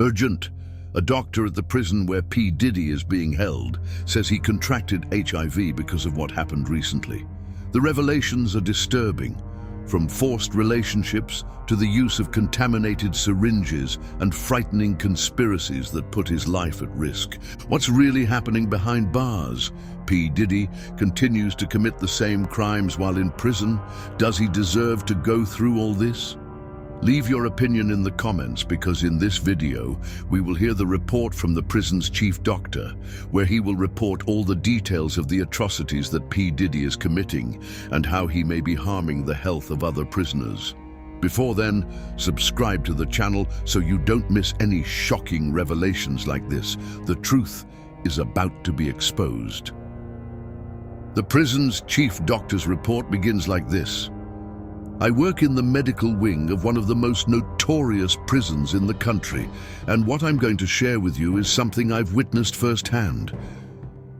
Urgent. A doctor at the prison where P. Diddy is being held says he contracted HIV because of what happened recently. The revelations are disturbing, from forced relationships to the use of contaminated syringes and frightening conspiracies that put his life at risk. What's really happening behind bars? P. Diddy continues to commit the same crimes while in prison. Does he deserve to go through all this? Leave your opinion in the comments, because in this video we will hear the report from the prison's chief doctor, where he will report all the details of the atrocities that P. Diddy is committing and how he may be harming the health of other prisoners. Before then, subscribe to the channel so you don't miss any shocking revelations like this. The truth is about to be exposed. The prison's chief doctor's report begins like this. I work in the medical wing of one of the most notorious prisons in the country, and what I'm going to share with you is something I've witnessed firsthand.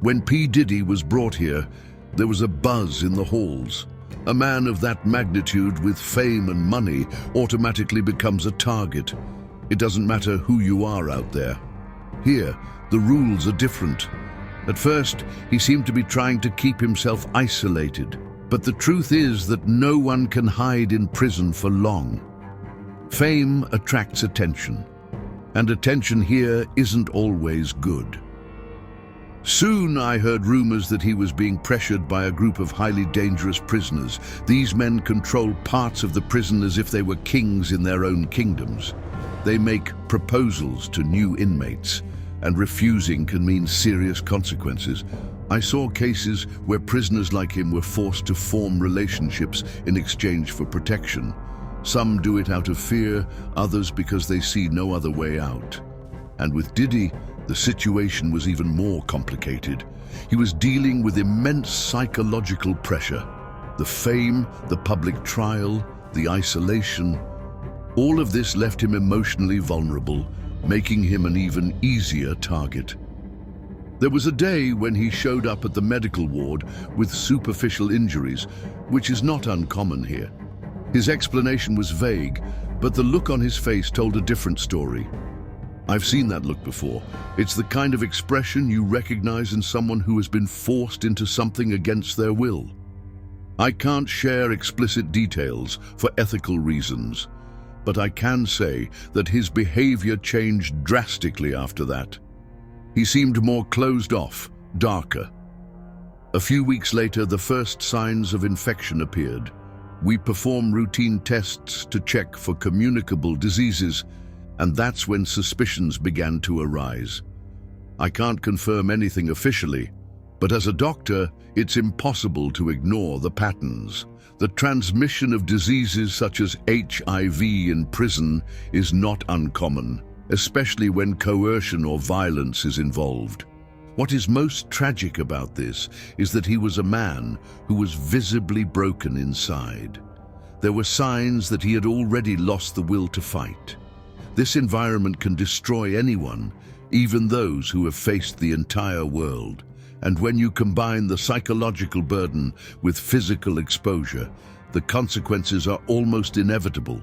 When P. Diddy was brought here, there was a buzz in the halls. A man of that magnitude with fame and money automatically becomes a target. It doesn't matter who you are out there. Here, the rules are different. At first, he seemed to be trying to keep himself isolated. But the truth is that no one can hide in prison for long. Fame attracts attention, and attention here isn't always good. Soon I heard rumors that he was being pressured by a group of highly dangerous prisoners. These men control parts of the prison as if they were kings in their own kingdoms. They make proposals to new inmates, and refusing can mean serious consequences. I saw cases where prisoners like him were forced to form relationships in exchange for protection. Some do it out of fear, others because they see no other way out. And with Diddy, the situation was even more complicated. He was dealing with immense psychological pressure. The fame, the public trial, the isolation. All of this left him emotionally vulnerable, making him an even easier target. There was a day when he showed up at the medical ward with superficial injuries, which is not uncommon here. His explanation was vague, but the look on his face told a different story. I've seen that look before. It's the kind of expression you recognize in someone who has been forced into something against their will. I can't share explicit details for ethical reasons, but I can say that his behavior changed drastically after that. He seemed more closed off, darker. A few weeks later, the first signs of infection appeared. We perform routine tests to check for communicable diseases, and that's when suspicions began to arise. I can't confirm anything officially, but as a doctor, it's impossible to ignore the patterns. The transmission of diseases such as HIV in prison is not uncommon, especially when coercion or violence is involved. What is most tragic about this is that he was a man who was visibly broken inside. There were signs that he had already lost the will to fight. This environment can destroy anyone, even those who have faced the entire world. And when you combine the psychological burden with physical exposure, the consequences are almost inevitable.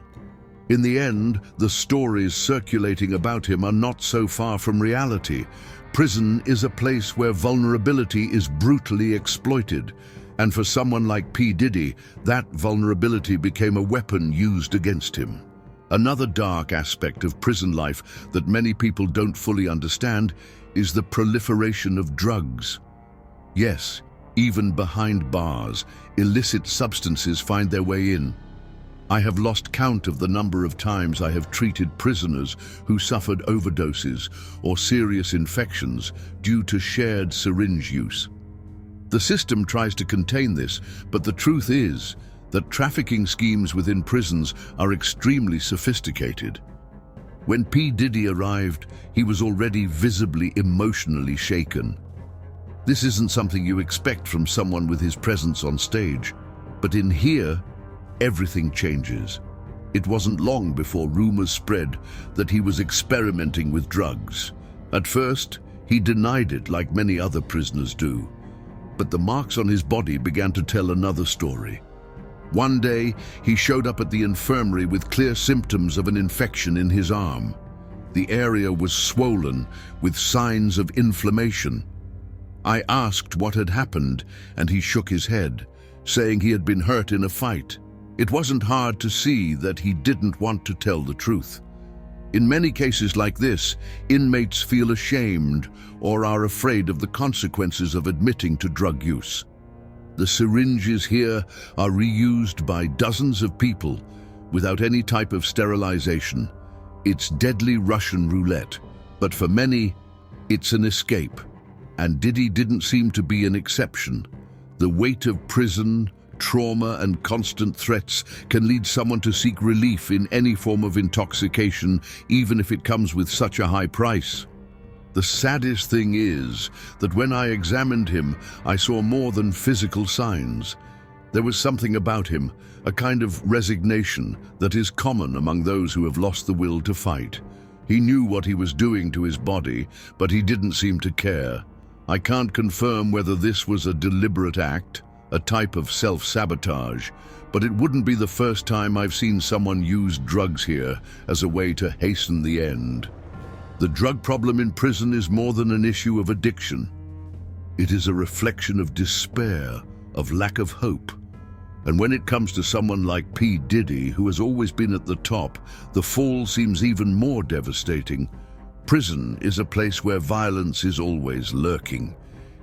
In the end, the stories circulating about him are not so far from reality. Prison is a place where vulnerability is brutally exploited, and for someone like P. Diddy, that vulnerability became a weapon used against him. Another dark aspect of prison life that many people don't fully understand is the proliferation of drugs. Yes, even behind bars, illicit substances find their way in. I have lost count of the number of times I have treated prisoners who suffered overdoses or serious infections due to shared syringe use. The system tries to contain this, but the truth is that trafficking schemes within prisons are extremely sophisticated. When P. Diddy arrived, he was already visibly emotionally shaken. This isn't something you expect from someone with his presence on stage, but in here, everything changes. It wasn't long before rumors spread that he was experimenting with drugs. At first, he denied it like many other prisoners do, but the marks on his body began to tell another story. One day, he showed up at the infirmary with clear symptoms of an infection in his arm. The area was swollen with signs of inflammation. I asked what had happened, and he shook his head, saying he had been hurt in a fight. It wasn't hard to see that he didn't want to tell the truth. In many cases like this, inmates feel ashamed or are afraid of the consequences of admitting to drug use. The syringes here are reused by dozens of people without any type of sterilization. It's deadly Russian roulette, but for many, it's an escape. And Diddy didn't seem to be an exception. The weight of prison, trauma, and constant threats can lead someone to seek relief in any form of intoxication, even if it comes with such a high price. The saddest thing is that when I examined him, I saw more than physical signs. There was something about him, a kind of resignation that is common among those who have lost the will to fight. He knew what he was doing to his body, but he didn't seem to care. I can't confirm whether this was a deliberate act, a type of self-sabotage, but it wouldn't be the first time I've seen someone use drugs here as a way to hasten the end. The drug problem in prison is more than an issue of addiction. It is a reflection of despair, of lack of hope. And when it comes to someone like P. Diddy, who has always been at the top, the fall seems even more devastating. Prison is a place where violence is always lurking.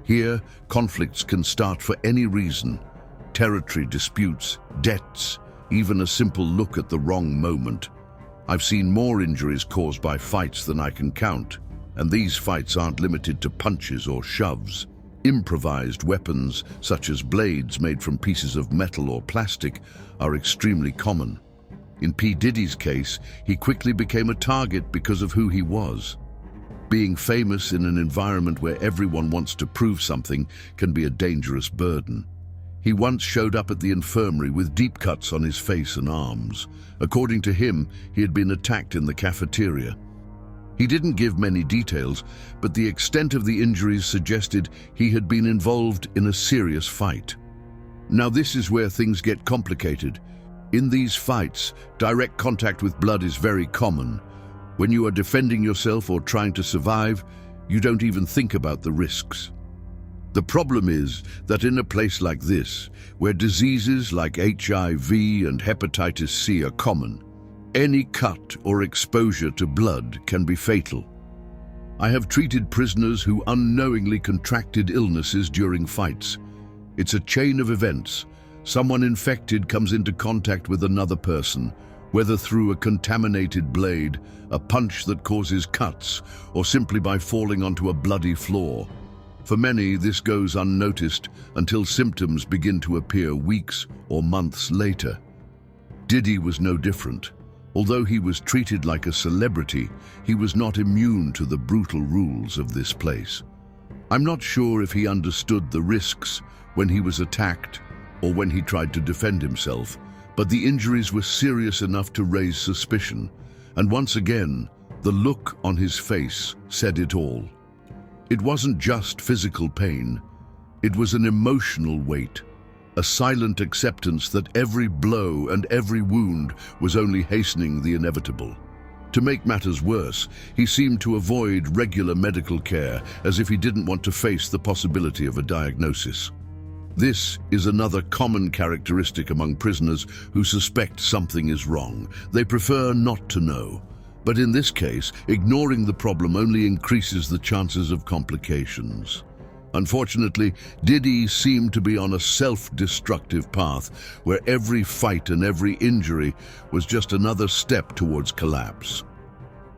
Here, conflicts can start for any reason. Territory disputes, debts, even a simple look at the wrong moment. I've seen more injuries caused by fights than I can count, and these fights aren't limited to punches or shoves. Improvised weapons, such as blades made from pieces of metal or plastic, are extremely common. In P. Diddy's case, he quickly became a target because of who he was. Being famous in an environment where everyone wants to prove something can be a dangerous burden. He once showed up at the infirmary with deep cuts on his face and arms. According to him, he had been attacked in the cafeteria. He didn't give many details, but the extent of the injuries suggested he had been involved in a serious fight. Now this is where things get complicated. In these fights, direct contact with blood is very common. When you are defending yourself or trying to survive, you don't even think about the risks. The problem is that in a place like this, where diseases like HIV and hepatitis C are common, any cut or exposure to blood can be fatal. I have treated prisoners who unknowingly contracted illnesses during fights. It's a chain of events. Someone infected comes into contact with another person, whether through a contaminated blade, a punch that causes cuts, or simply by falling onto a bloody floor. For many, this goes unnoticed until symptoms begin to appear weeks or months later. Diddy was no different. Although he was treated like a celebrity, he was not immune to the brutal rules of this place. I'm not sure if he understood the risks when he was attacked or when he tried to defend himself, but the injuries were serious enough to raise suspicion, and once again, the look on his face said it all. It wasn't just physical pain, it was an emotional weight, a silent acceptance that every blow and every wound was only hastening the inevitable. To make matters worse, he seemed to avoid regular medical care, as if he didn't want to face the possibility of a diagnosis. This is another common characteristic among prisoners who suspect something is wrong. They prefer not to know. But in this case, ignoring the problem only increases the chances of complications. Unfortunately, Diddy seemed to be on a self-destructive path where every fight and every injury was just another step towards collapse.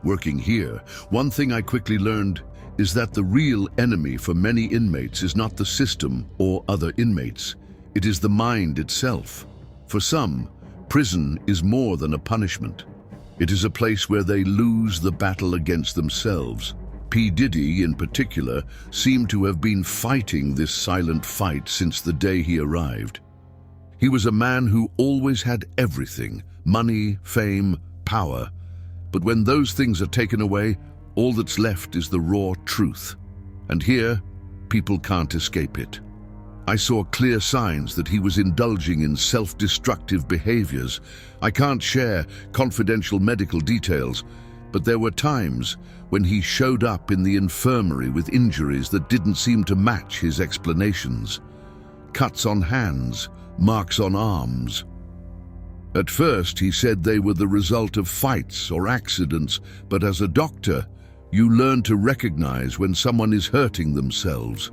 Working here, one thing I quickly learned is that the real enemy for many inmates is not the system or other inmates. It is the mind itself. For some, prison is more than a punishment. It is a place where they lose the battle against themselves. P. Diddy, in particular, seemed to have been fighting this silent fight since the day he arrived. He was a man who always had everything: money, fame, power. But when those things are taken away, all that's left is the raw truth. And here, people can't escape it. I saw clear signs that he was indulging in self-destructive behaviors. I can't share confidential medical details, But there were times when he showed up in the infirmary with injuries that didn't seem to match his explanations. Cuts on hands, marks on arms. At first, he said they were the result of fights or accidents, but as a doctor, you learn to recognize when someone is hurting themselves.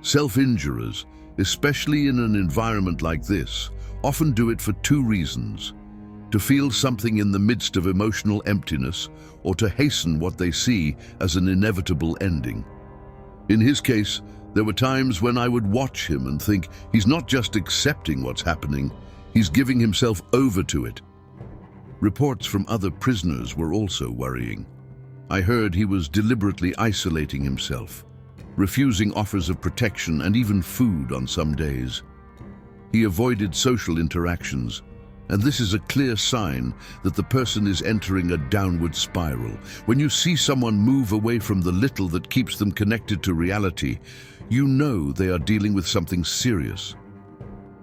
Self-injurers, especially in an environment like this, often do it for two reasons: to feel something in the midst of emotional emptiness, or to hasten what they see as an inevitable ending. In his case, there were times when I would watch him and think, he's not just accepting what's happening, he's giving himself over to it. Reports from other prisoners were also worrying. I heard he was deliberately isolating himself, refusing offers of protection and even food on some days. He avoided social interactions, and this is a clear sign that the person is entering a downward spiral. When you see someone move away from the little that keeps them connected to reality, you know they are dealing with something serious.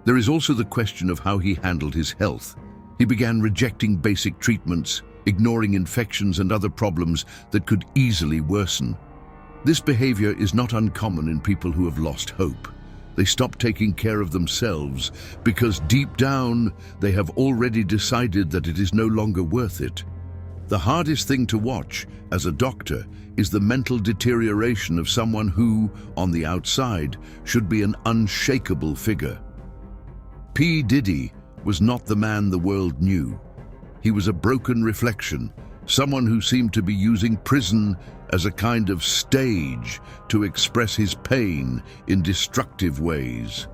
There is also the question of how he handled his health. He began rejecting basic treatments, ignoring infections and other problems that could easily worsen. This behavior is not uncommon in people who have lost hope. They stop taking care of themselves because deep down they have already decided that it is no longer worth it. The hardest thing to watch as a doctor is the mental deterioration of someone who, on the outside, should be an unshakable figure. P. Diddy was not the man the world knew. He was a broken reflection, someone who seemed to be using prison as a kind of stage to express his pain in destructive ways.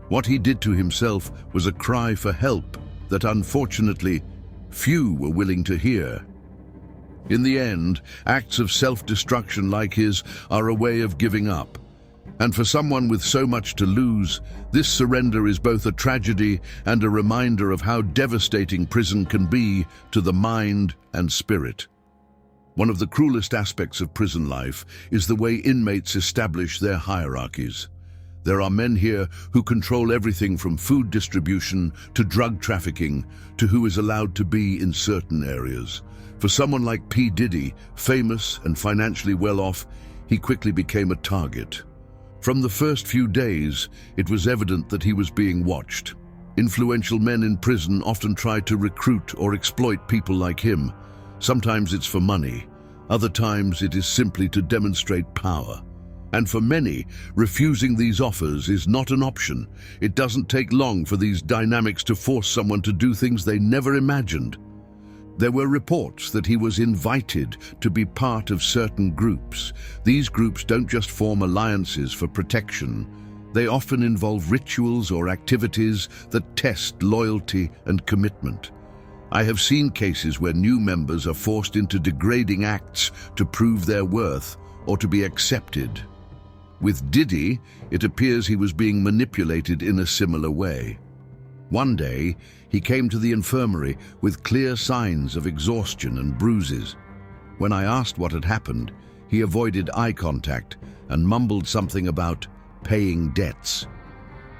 What he did to himself was a cry for help that, unfortunately, few were willing to hear. In the end, acts of self-destruction like his are a way of giving up. And for someone with so much to lose, this surrender is both a tragedy and a reminder of how devastating prison can be to the mind and spirit. One of the cruelest aspects of prison life is the way inmates establish their hierarchies. There are men here who control everything from food distribution to drug trafficking to who is allowed to be in certain areas. For someone like P. Diddy, famous and financially well off, he quickly became a target. From the first few days, it was evident that he was being watched. Influential men in prison often try to recruit or exploit people like him. Sometimes it's for money, other times it is simply to demonstrate power. And for many, refusing these offers is not an option. It doesn't take long for these dynamics to force someone to do things they never imagined. There were reports that he was invited to be part of certain groups. These groups don't just form alliances for protection. They often involve rituals or activities that test loyalty and commitment. I have seen cases where new members are forced into degrading acts to prove their worth or to be accepted. With Diddy, it appears he was being manipulated in a similar way. One day, he came to the infirmary with clear signs of exhaustion and bruises. When I asked what had happened, he avoided eye contact and mumbled something about paying debts.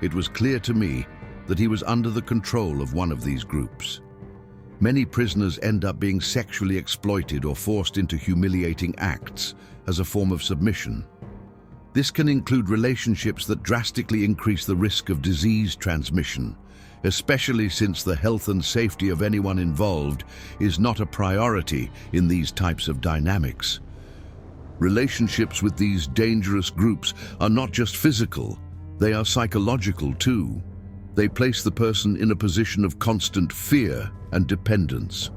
It was clear to me that he was under the control of one of these groups. Many prisoners end up being sexually exploited or forced into humiliating acts as a form of submission. This can include relationships that drastically increase the risk of disease transmission, especially since the health and safety of anyone involved is not a priority in these types of dynamics. Relationships with these dangerous groups are not just physical, they are psychological too. They place the person in a position of constant fear and dependence.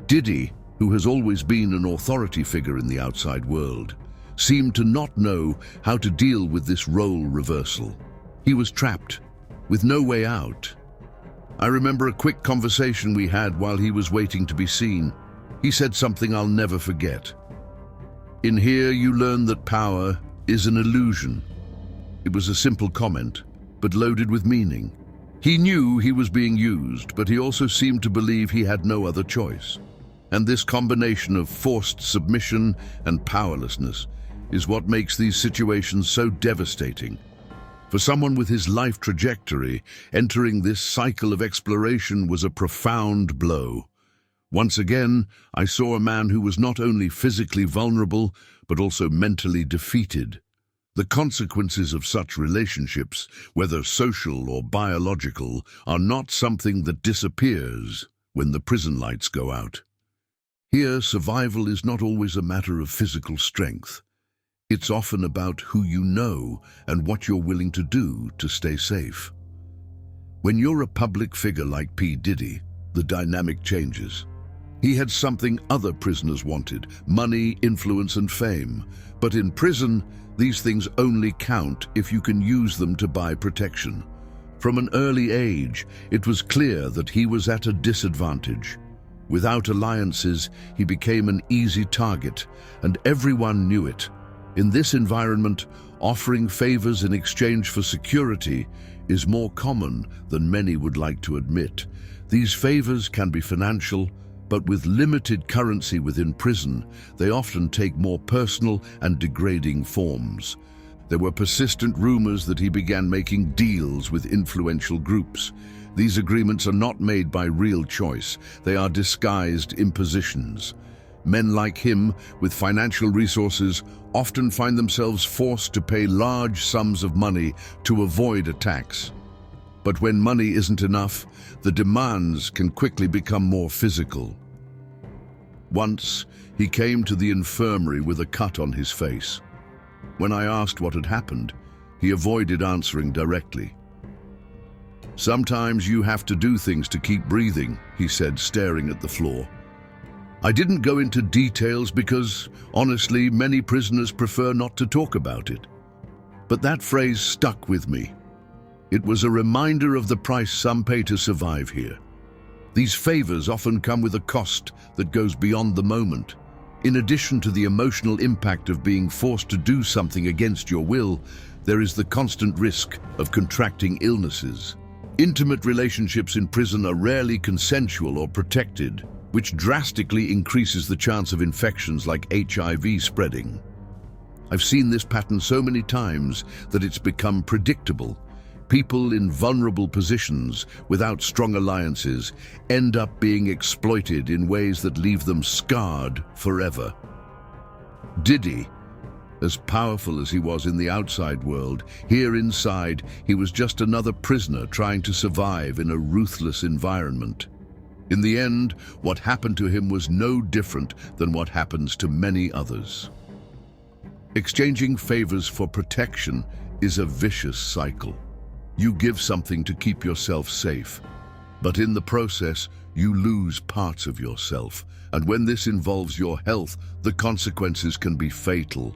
Diddy, who has always been an authority figure in the outside world, seemed to not know how to deal with this role reversal. He was trapped, with no way out. I remember a quick conversation we had while he was waiting to be seen. He said something I'll never forget. "In here you learn that power is an illusion." It was a simple comment, but loaded with meaning. He knew he was being used, but he also seemed to believe he had no other choice. And this combination of forced submission and powerlessness is what makes these situations so devastating. For someone with his life trajectory, entering this cycle of exploration was a profound blow. Once again, I saw a man who was not only physically vulnerable, but also mentally defeated. The consequences of such relationships, whether social or biological, are not something that disappears when the prison lights go out. Here, survival is not always a matter of physical strength. It's often about who you know and what you're willing to do to stay safe. When you're a public figure like P. Diddy, the dynamic changes. He had something other prisoners wanted: money, influence, and fame. But in prison, these things only count if you can use them to buy protection. From an early age, it was clear that he was at a disadvantage. Without alliances, he became an easy target, and everyone knew it. In this environment, offering favors in exchange for security is more common than many would like to admit. These favors can be financial, but with limited currency within prison, they often take more personal and degrading forms. There were persistent rumors that he began making deals with influential groups. These agreements are not made by real choice. They are disguised impositions. Men like him, with financial resources, often find themselves forced to pay large sums of money to avoid attacks. But when money isn't enough, the demands can quickly become more physical. Once, he came to the infirmary with a cut on his face. When I asked what had happened, he avoided answering directly. "Sometimes you have to do things to keep breathing," he said, staring at the floor. I didn't go into details because, honestly, many prisoners prefer not to talk about it. But that phrase stuck with me. It was a reminder of the price some pay to survive here. These favors often come with a cost that goes beyond the moment. In addition to the emotional impact of being forced to do something against your will, there is the constant risk of contracting illnesses. Intimate relationships in prison are rarely consensual or protected, which drastically increases the chance of infections like HIV spreading. I've seen this pattern so many times that it's become predictable. People in vulnerable positions, without strong alliances, end up being exploited in ways that leave them scarred forever. Diddy, as powerful as he was in the outside world, here inside he was just another prisoner trying to survive in a ruthless environment. In the end, what happened to him was no different than what happens to many others. Exchanging favors for protection is a vicious cycle. You give something to keep yourself safe, but in the process, you lose parts of yourself. And when this involves your health, the consequences can be fatal.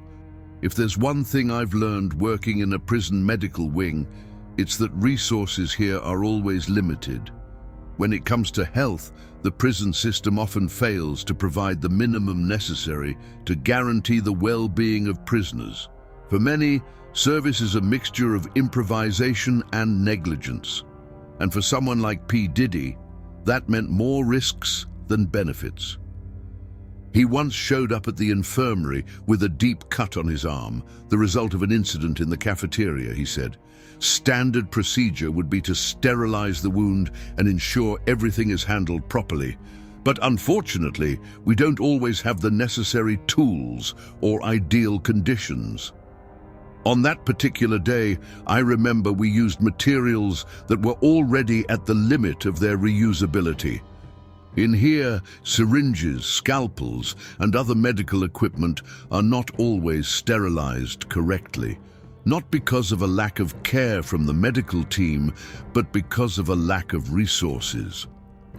If there's one thing I've learned working in a prison medical wing, it's that resources here are always limited. When it comes to health, the prison system often fails to provide the minimum necessary to guarantee the well-being of prisoners. For many, service is a mixture of improvisation and negligence. And for someone like P. Diddy, that meant more risks than benefits. He once showed up at the infirmary with a deep cut on his arm, the result of an incident in the cafeteria, he said. Standard procedure would be to sterilize the wound and ensure everything is handled properly. But unfortunately, we don't always have the necessary tools or ideal conditions. On that particular day, I remember we used materials that were already at the limit of their reusability. In here, syringes, scalpels, and other medical equipment are not always sterilized correctly. Not because of a lack of care from the medical team, but because of a lack of resources.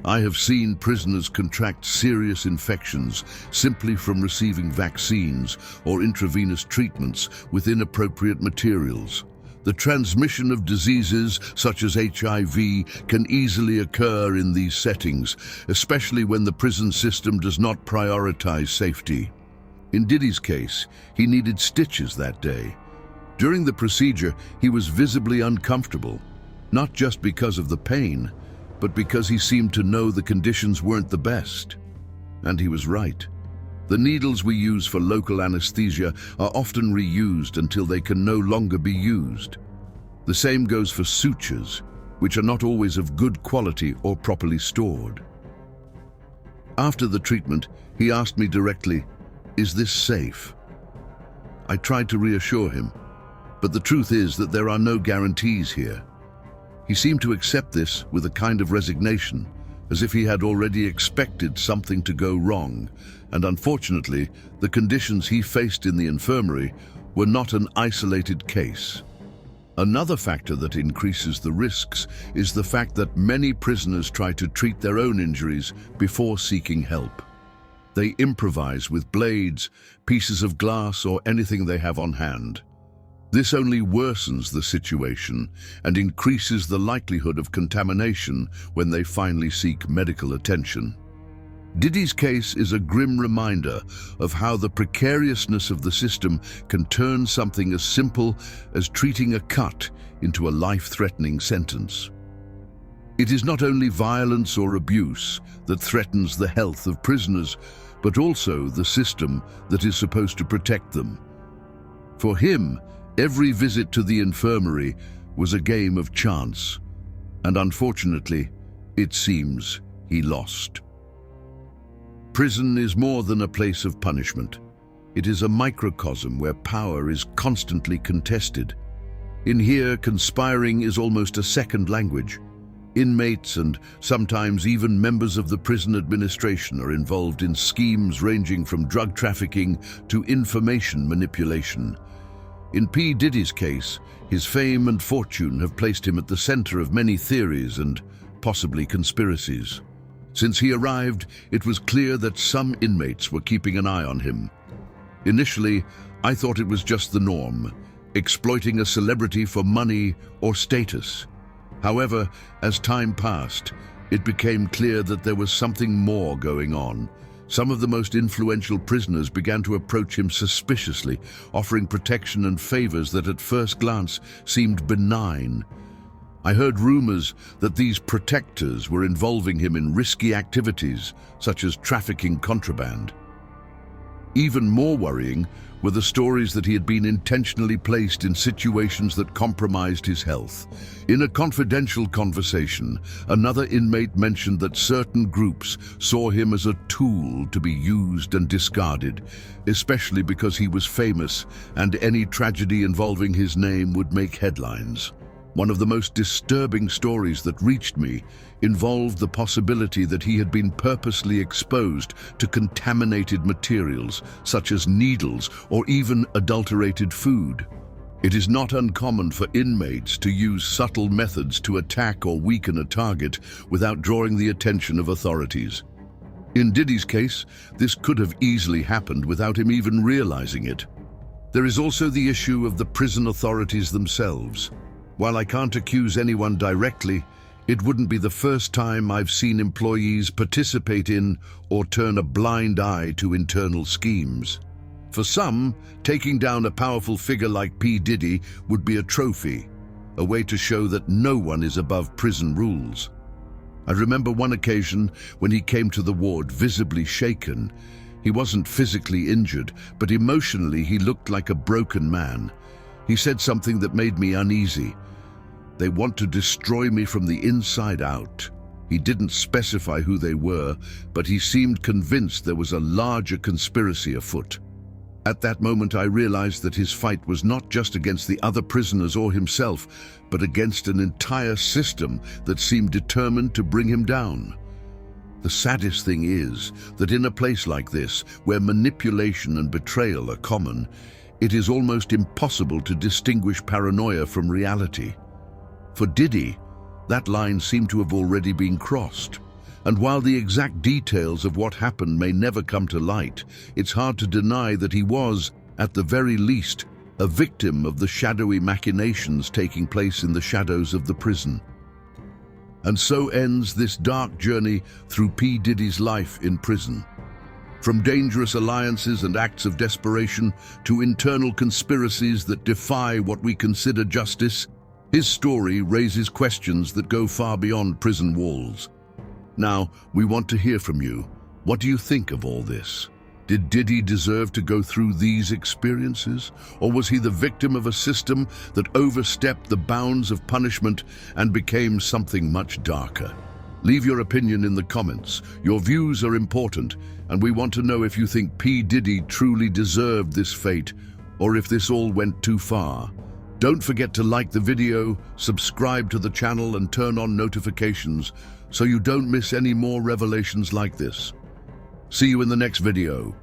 I have seen prisoners contract serious infections simply from receiving vaccines or intravenous treatments with inappropriate materials. The transmission of diseases such as HIV can easily occur in these settings, especially when the prison system does not prioritize safety. In Diddy's case, he needed stitches that day. During the procedure, he was visibly uncomfortable, not just because of the pain, but because he seemed to know the conditions weren't the best. And he was right. The needles we use for local anesthesia are often reused until they can no longer be used. The same goes for sutures, which are not always of good quality or properly stored. After the treatment, he asked me directly, "Is this safe?" I tried to reassure him, but the truth is that there are no guarantees here. He seemed to accept this with a kind of resignation, as if he had already expected something to go wrong, and unfortunately, the conditions he faced in the infirmary were not an isolated case. Another factor that increases the risks is the fact that many prisoners try to treat their own injuries before seeking help. They improvise with blades, pieces of glass, or anything they have on hand. This only worsens the situation and increases the likelihood of contamination when they finally seek medical attention. Diddy's case is a grim reminder of how the precariousness of the system can turn something as simple as treating a cut into a life-threatening sentence. It is not only violence or abuse that threatens the health of prisoners, but also the system that is supposed to protect them. For him, every visit to the infirmary was a game of chance, and unfortunately, it seems he lost. Prison is more than a place of punishment. It is a microcosm where power is constantly contested. In here, conspiring is almost a second language. Inmates and sometimes even members of the prison administration are involved in schemes ranging from drug trafficking to information manipulation. In P. Diddy's case, his fame and fortune have placed him at the center of many theories and possibly conspiracies. Since he arrived, it was clear that some inmates were keeping an eye on him. Initially, I thought it was just the norm, exploiting a celebrity for money or status. However, as time passed, it became clear that there was something more going on. Some of the most influential prisoners began to approach him suspiciously, offering protection and favors that at first glance seemed benign. I heard rumors that these protectors were involving him in risky activities, such as trafficking contraband. Even more worrying were the stories that he had been intentionally placed in situations that compromised his health. In a confidential conversation, another inmate mentioned that certain groups saw him as a tool to be used and discarded, especially because he was famous and any tragedy involving his name would make headlines. One of the most disturbing stories that reached me involved the possibility that he had been purposely exposed to contaminated materials, such as needles or even adulterated food. It is not uncommon for inmates to use subtle methods to attack or weaken a target without drawing the attention of authorities. In Diddy's case, this could have easily happened without him even realizing it. There is also the issue of the prison authorities themselves. While I can't accuse anyone directly, it wouldn't be the first time I've seen employees participate in or turn a blind eye to internal schemes. For some, taking down a powerful figure like P. Diddy would be a trophy, a way to show that no one is above prison rules. I remember one occasion when he came to the ward visibly shaken. He wasn't physically injured, but emotionally he looked like a broken man. He said something that made me uneasy. "They want to destroy me from the inside out." He didn't specify who they were, but he seemed convinced there was a larger conspiracy afoot. At that moment, I realized that his fight was not just against the other prisoners or himself, but against an entire system that seemed determined to bring him down. The saddest thing is that in a place like this, where manipulation and betrayal are common, it is almost impossible to distinguish paranoia from reality. For Diddy, that line seemed to have already been crossed. And while the exact details of what happened may never come to light, it's hard to deny that he was, at the very least, a victim of the shadowy machinations taking place in the shadows of the prison. And so ends this dark journey through P. Diddy's life in prison. From dangerous alliances and acts of desperation to internal conspiracies that defy what we consider justice, his story raises questions that go far beyond prison walls. Now, we want to hear from you. What do you think of all this? Did Diddy deserve to go through these experiences? Or was he the victim of a system that overstepped the bounds of punishment and became something much darker? Leave your opinion in the comments. Your views are important, and we want to know if you think P. Diddy truly deserved this fate, or if this all went too far. Don't forget to like the video, subscribe to the channel, and turn on notifications so you don't miss any more revelations like this. See you in the next video.